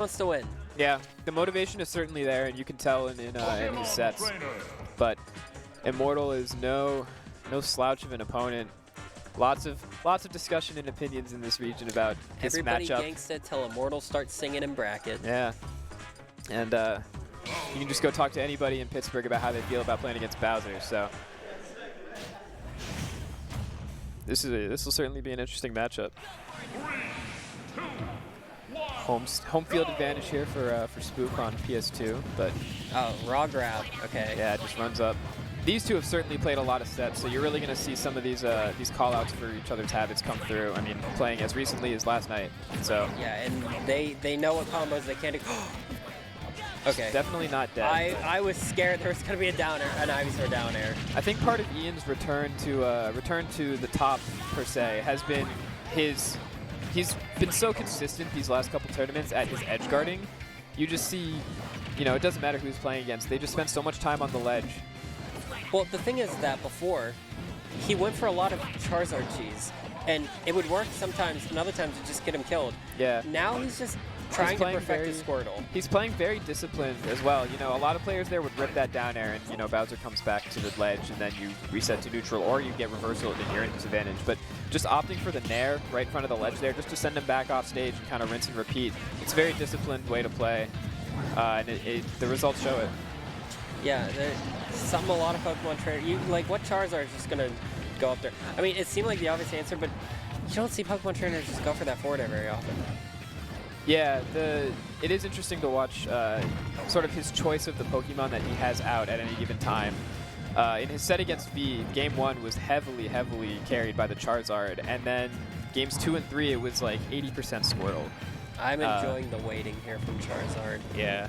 Wants to win. Yeah, the motivation is certainly there, and you can tell in his sets. But Immortal is no slouch of an opponent. Lots of discussion and opinions in this region about this Everybody matchup. gangsta till Immortal starts singing in bracket. Yeah, and you can just go talk to anybody in Pittsburgh about how they feel about playing against Bowser. So this will certainly be an interesting matchup. Home field advantage here for Spoop on PS2, but oh, raw grab. Okay. Yeah, it just runs up. These two have certainly played a lot of sets, so you're really going to see some of these call-outs for each other's habits come through. I mean, playing as recently as last night. So yeah, and they know what combos they can't do. Okay. It's definitely not dead. I was scared there was going to be a down air, an Ivysaur down air. I think part of Ian's return to the top per se has been he's been so consistent these last couple tournaments at his edge guarding. You just see, it doesn't matter who he's playing against. They just spend so much time on the ledge. Well, the thing is that before, he went for a lot of Charizard cheese, and it would work sometimes, and other times it just get him killed. Yeah. Now he's just trying to perfect his Squirtle. He's playing very disciplined as well. A lot of players there would rip that down air, and Bowser comes back to the ledge, and then you reset to neutral, or you get reversal, and then you're in disadvantage. But just opting for the nair right in front of the ledge there, just to send him back off stage and kind of rinse and repeat. It's a very disciplined way to play, and the results show it. Yeah, there's a lot of Pokemon trainers. What Charizard is just gonna go up there? I mean, it seemed like the obvious answer, but you don't see Pokemon trainers just go for that forward air very often. Yeah, it is interesting to watch sort of his choice of the Pokemon that he has out at any given time. In his set against V, Game 1 was heavily carried by the Charizard, and then Games 2 and 3, it was like 80% Squirtle. I'm enjoying the waiting here from Charizard. Yeah.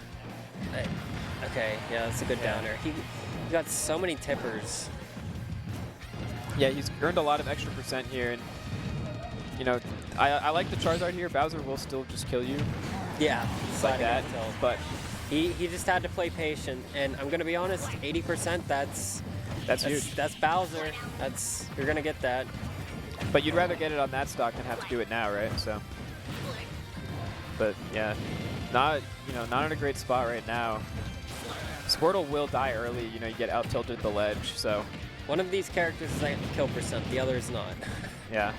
Okay, yeah, that's a good downer. He got so many tippers. Yeah, he's earned a lot of extra percent here, and I like the Charizard here. Bowser will still just kill you. Yeah, like that. But he just had to play patient, and I'm gonna be honest, 80%. That's huge. That's Bowser. You're gonna get that. But you'd rather get it on that stock than have to do it now, right? So. But yeah, not in a great spot right now. Squirtle will die early. You get out tilted the ledge. So. One of these characters is at kill percent. The other is not. Yeah.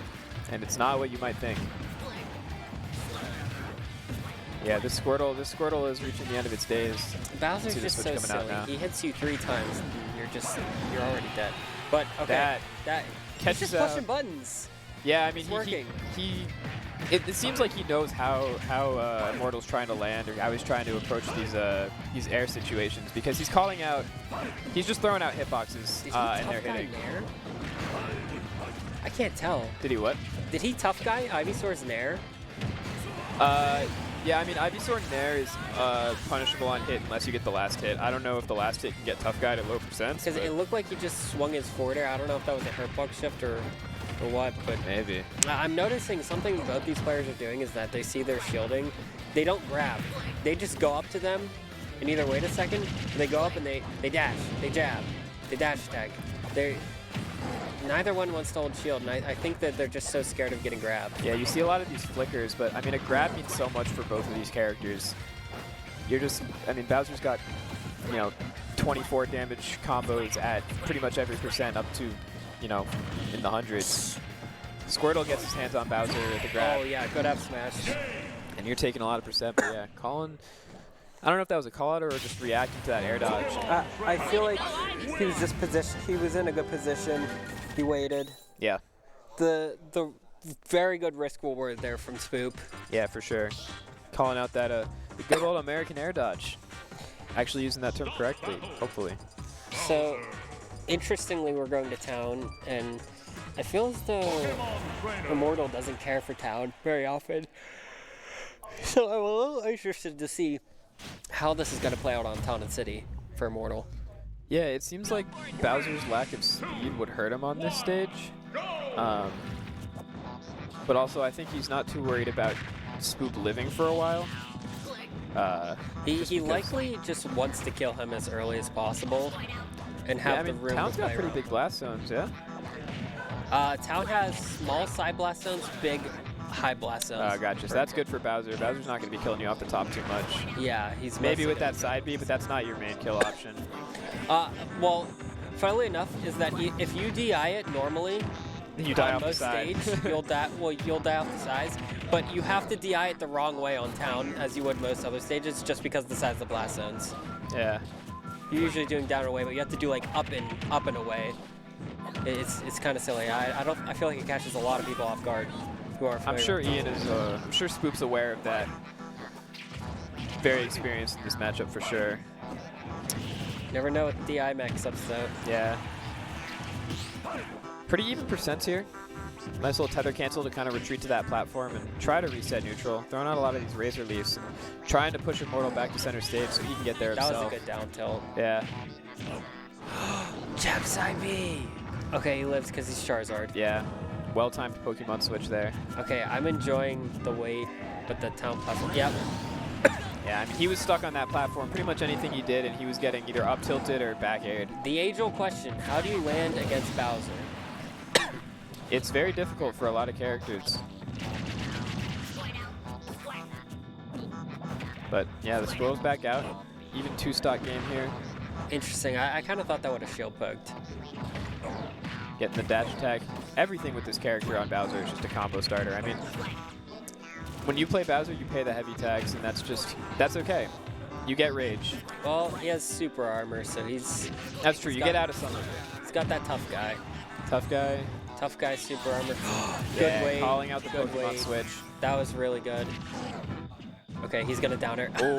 And it's not what you might think. Yeah, this Squirtle is reaching the end of its days. Bowser's just so silly. He hits you 3 times, and you're already dead. But okay, he's just pushing buttons. Yeah, I mean, it's working. It seems like he knows how Immortal's trying to land, or how he's trying to approach these air situations, because he's calling out, he's just throwing out hitboxes and they're hitting. Nair? I can't tell. Did he what? Did he tough guy Ivysaur's Nair? Yeah, I mean, Ivysaur Nair is punishable on hit unless you get the last hit. I don't know if the last hit can get tough guy at low percents. Because it looked like he just swung his forward air. I don't know if that was a hurtbox shift or what, but maybe. I'm noticing something both these players are doing is that they see their shielding. They don't grab. They just go up to them and either wait a second, and they go up and they dash, they jab, they dash tag. Neither one wants to hold shield, and I think that they're just so scared of getting grabbed. Yeah, you see a lot of these flickers, but I mean, a grab means so much for both of these characters. Bowser's got, 24 damage combos at pretty much every percent up to, in the hundreds. Squirtle gets his hands on Bowser at the grab. Oh yeah, good up smash. And you're taking a lot of percent, but yeah, Colin, I don't know if that was a call out or just reacting to that air dodge. I feel like he was just positioned. He was in a good position. He waited. Yeah. The very good risk reward there from Spoop. Yeah, for sure. Calling out that the good old American air dodge. Actually using that term correctly, hopefully. So, interestingly, we're going to town, and I feel as though Immortal doesn't care for town very often. So I'm a little interested to see how this is going to play out on Town and City for Immortal. Yeah, it seems like Bowser's lack of speed would hurt him on this stage. But also, I think he's not too worried about Spoop living for a while. He likely just wants to kill him as early as possible and have the room Town's to play got pretty around. big blast zones, yeah? Town has small side blast zones, big high blast zones. Oh, gotcha. So that's good for Bowser. Bowser's not going to be killing you off the top too much. Yeah, he's maybe with that side B, but that's not your main kill option. Well, funnily enough, is that if you DI it normally, you die on off the most side. stage, you'll die. Well, you'll die off the sides, but you have to DI it the wrong way on town, as you would most other stages, just because of the size of the blast zones. Yeah. You're usually doing down and away, but you have to do like up and away. It's kind of silly. I feel like it catches a lot of people off guard who are. I'm sure Ian is. I'm sure Spoop's aware of that. Very experienced in this matchup for sure. Never know with DI mix-ups though. Yeah. Pretty even percents here. Nice little tether cancel to kind of retreat to that platform and try to reset neutral. Throwing out a lot of these Razor Leafs and trying to push Immortal back to center stage so he can get there himself. That was a good down tilt. Yeah. Jab side B. Okay, he lives because he's Charizard. Yeah. Well-timed Pokemon switch there. Okay, I'm enjoying the wait, but the town platform. Yep. Yeah, I mean, he was stuck on that platform. Pretty much anything he did, and he was getting either up tilted or back aired. The age-old question: how do you land against Bowser? It's very difficult for a lot of characters. But yeah, the squirrel's back out. Even 2-stock game here. Interesting. I kind of thought that would have shield poked. Getting the dash attack. Everything with this character on Bowser is just a combo starter. I mean, when you play Bowser, you pay the heavy tags, and that's okay. You get rage. Well, he has super armor, so he's... That's true. You get out of some of it. He's got that tough guy. Tough guy. Tough guy, super armor. Good Yeah, wait. calling out the Good Pokemon wait. switch. That was really good. Okay, he's gonna down her. Oh,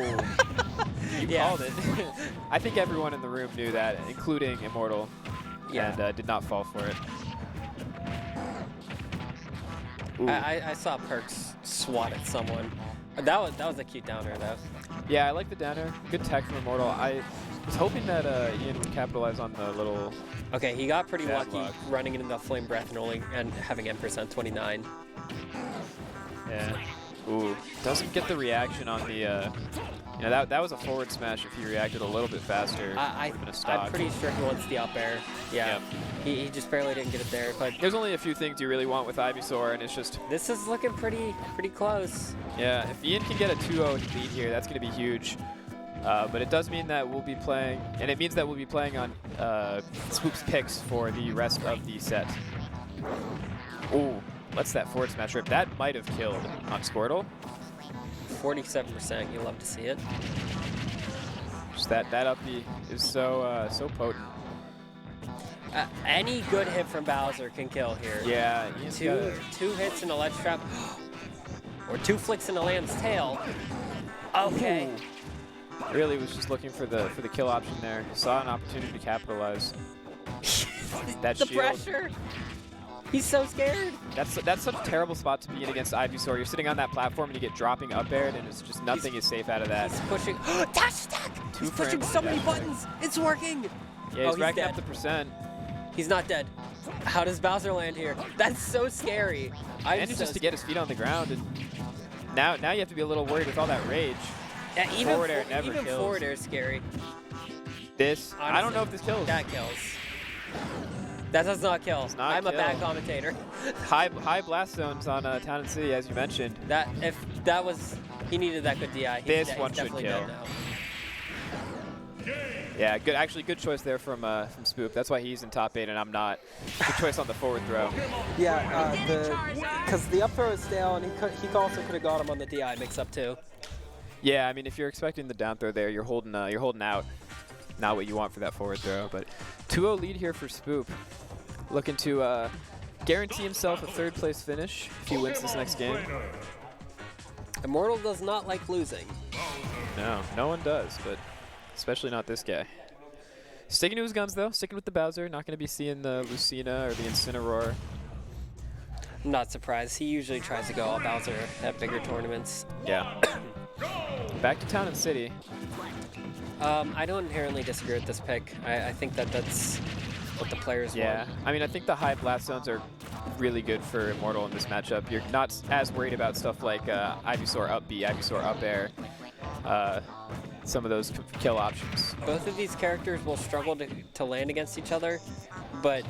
you called it. I think everyone in the room knew that, including Immortal, and did not fall for it. I saw Perks swat at someone. That was a cute downer though. Yeah, I like the downer. Good tech from Immortal. I was hoping that Ian would capitalize on the little. Okay, he got pretty lucky running into the Flame Breath and having M% 29. Yeah. Ooh, doesn't get the reaction on the. You know, that was a forward smash if he reacted a little bit faster. I'm pretty sure he wants the up air. Yeah. Yep. He just barely didn't get it there. But there's only a few things you really want with Ivysaur, and it's just. This is looking pretty close. Yeah, if Ian can get a 2-0 lead here, that's going to be huge. But it does mean that we'll be playing, and it means that we'll be playing on Swoop's picks for the rest of the set. Ooh, what's that forward smash rip? That might have killed on Squirtle. 47%, you love to see it. Just that up B is so potent. Any good hit from Bowser can kill here. Yeah, two hits in a ledge trap, or 2 flicks in a lamb's tail. Okay. Ooh. Really was just looking for the kill option there. Saw an opportunity to capitalize. That the shield. Pressure. He's so scared. That's such a terrible spot to be in against Ivysaur. You're sitting on that platform and you get dropping up aired, and it's just nothing is safe out of that. He's pushing. Dash attack! He's pushing so many buttons. It's working. Yeah, he's racking dead. up the percent. He's not dead. How does Bowser land here? That's so scary. And just to get his feet on the ground, and now you have to be a little worried with all that rage. Yeah, even forward air never kills. Forward air is scary. This, honestly, I don't know if this kills. That kills. That does not kill. I'm a bad commentator. High blast zones on Town and City, as you mentioned. He needed that good DI. This one should kill. Yeah, good. Actually, good choice there from Spoop. That's why he's in top 8 and I'm not. Good choice on the forward throw. Yeah, because the up throw is stale, and he also could have got him on the DI mix-up too. Yeah, I mean, if you're expecting the down throw there, you're holding out. Not what you want for that forward throw, but 2-0 lead here for Spoop. Looking to guarantee himself a 3rd place finish if he wins this next game. Immortal does not like losing. No one does, but especially not this guy. Sticking to his guns though, sticking with the Bowser, not going to be seeing the Lucina or the Incineroar. I'm not surprised. He usually tries to go all Bowser at bigger tournaments. Yeah. Back to Town and City. I don't inherently disagree with this pick. I think that's what the players want. Yeah, I mean, I think the high blast zones are really good for Immortal in this matchup. You're not as worried about stuff like Ivysaur up B, Ivysaur up air, some of those kill options. Both of these characters will struggle to land against each other, but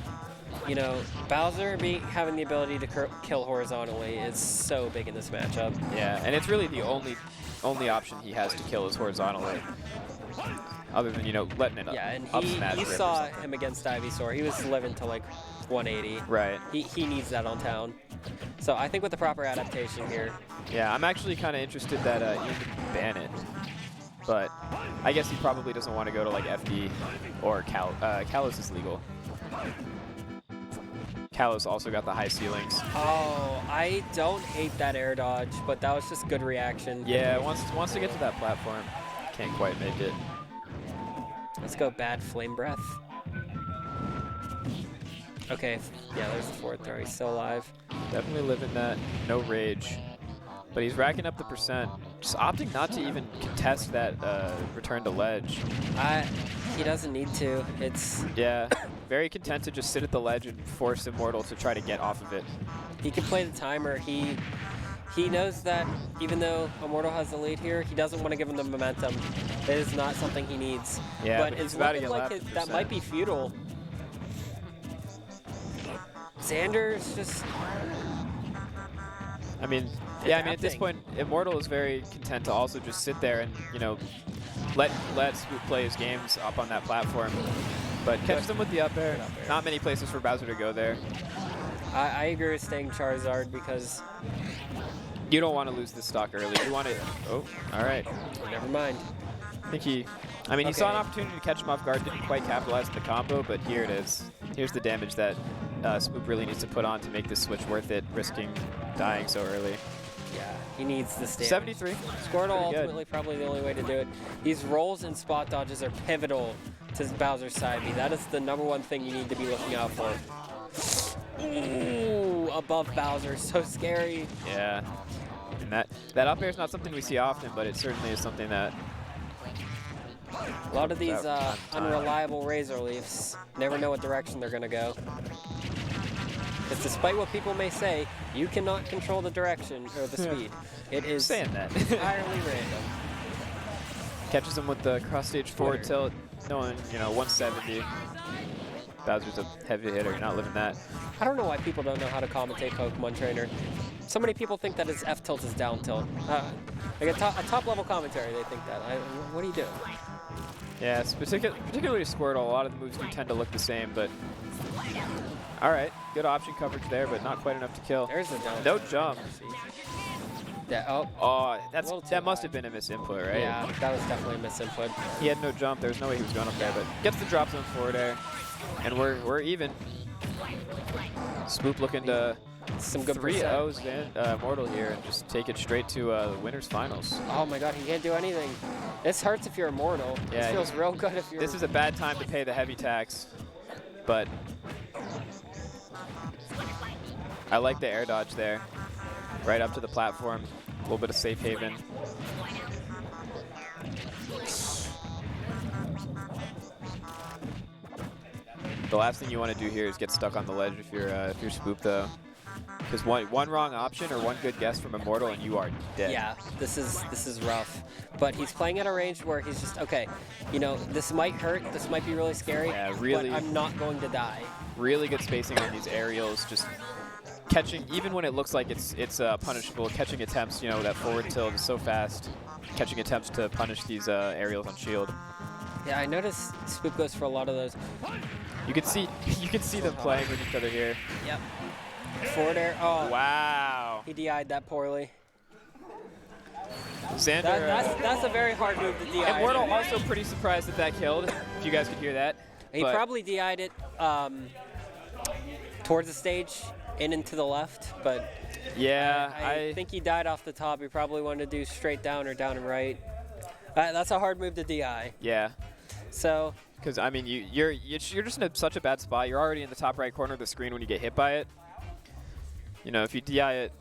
you know, Bowser having the ability to kill horizontally is so big in this matchup. Yeah, and it's really the only option he has to kill is horizontally. Other than, you know, letting it up. Yeah, and up you saw him against Ivysaur. He was living to like 180. Right. He needs that on town. So I think with the proper adaptation here. Yeah, I'm actually kind of interested that Ian didn't ban it. But I guess he probably doesn't want to go to like FD or Kalos is legal. Kalos also got the high ceilings. Oh, I don't hate that air dodge, but that was just good reaction. Yeah, wants to get to that platform. Can't quite make it. Let's go bad flame breath. Okay, yeah, there's the forward throw. He's still alive. Definitely living that. No rage. But he's racking up the percent. Just opting not to even contest that return to ledge. He doesn't need to. It's yeah, very content to just sit at the ledge and force Immortal to try to get off of it. He can play the timer. He knows that even though Immortal has the lead here, he doesn't want to give him the momentum. That is not something he needs. Yeah, but it's looking like that might be futile. Xander's just... I mean, yeah, I mean, at this point, Immortal is very content to also just sit there and, you know, let Spoop play his games up on that platform. But catches him with the up air. Not many places for Bowser to go there. I agree with staying Charizard because... You don't want to lose this stock early. You want to... Oh, all right. Never mind. I think he... I mean, he saw an opportunity to catch him off guard, didn't quite capitalize on the combo, but here it is. Here's the damage that Spoop really needs to put on to make this switch worth it, risking dying so early. Yeah, he needs this damage. 73. Squirtle ultimately probably the only way to do it. These rolls and spot dodges are pivotal to Bowser's side B. That is the #1 thing you need to be looking out for. Ooh, above Bowser, so scary. Yeah, and that up air is not something we see often, but it certainly is something that... A lot of these unreliable Razor Leafs never know what direction they're going to go. Because despite what people may say, you cannot control the direction or the speed. It is entirely random. Catches him with the cross-stage forward tilt, knowing, you know, 170. Bowser's a heavy hitter, you're not living that. I don't know why people don't know how to commentate Pokemon Trainer. So many people think that his F tilt is down tilt. Like a top level commentary, they think that. What are you doing? Yeah, it's particularly Squirtle, a lot of the moves do tend to look the same, but... Alright, good option coverage there, but not quite enough to kill. There's the down. No jump. Yeah, that must have been a misinput, right? Yeah, that was definitely a misinput. He had no jump, there's no way he was going up there, but gets the drop zone forward air. And we're even. Spoop looking to some good 3-0s Immortal here and just take it straight to the winners finals. Oh my god, he can't do anything. This hurts if you're Immortal. Yeah, this feels real good if you're... This is a bad time to pay the heavy tax, but I like the air dodge there. Right up to the platform, a little bit of safe haven. The last thing you want to do here is get stuck on the ledge if you're Spoop, though. Because one wrong option or one good guess from Immortal and you are dead. Yeah, this is rough. But he's playing at a range where he's just, okay, you know, this might hurt, this might be really scary, yeah, really, but I'm not going to die. Really good spacing on these aerials, just catching, even when it looks like it's punishable, catching attempts, you know, that forward tilt is so fast, catching attempts to punish these aerials on shield. Yeah, I noticed Spoop goes for a lot of those. You can see them playing with each other here. Yep. Forward air. Oh. Wow. He DI'd that poorly. Xander. That's a very hard move to DI. Immortal also pretty surprised that killed, if you guys could hear that. He probably DI'd it towards the stage, in and to the left, but yeah, I think he died off the top. He probably wanted to do straight down or down and right. That's a hard move to DI. Yeah. So. Because I mean, you're just in such a bad spot. You're already in the top right corner of the screen when you get hit by it. You know, if you DI it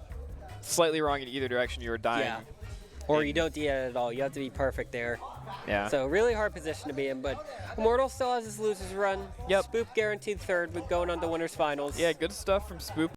slightly wrong in either direction, you're dying. Yeah. Or you don't DI it at all. You have to be perfect there. Yeah. So really hard position to be in, but Immortal still has his losers run. Yep. Spoop guaranteed third, but going on to winners finals. Yeah, good stuff from Spoop.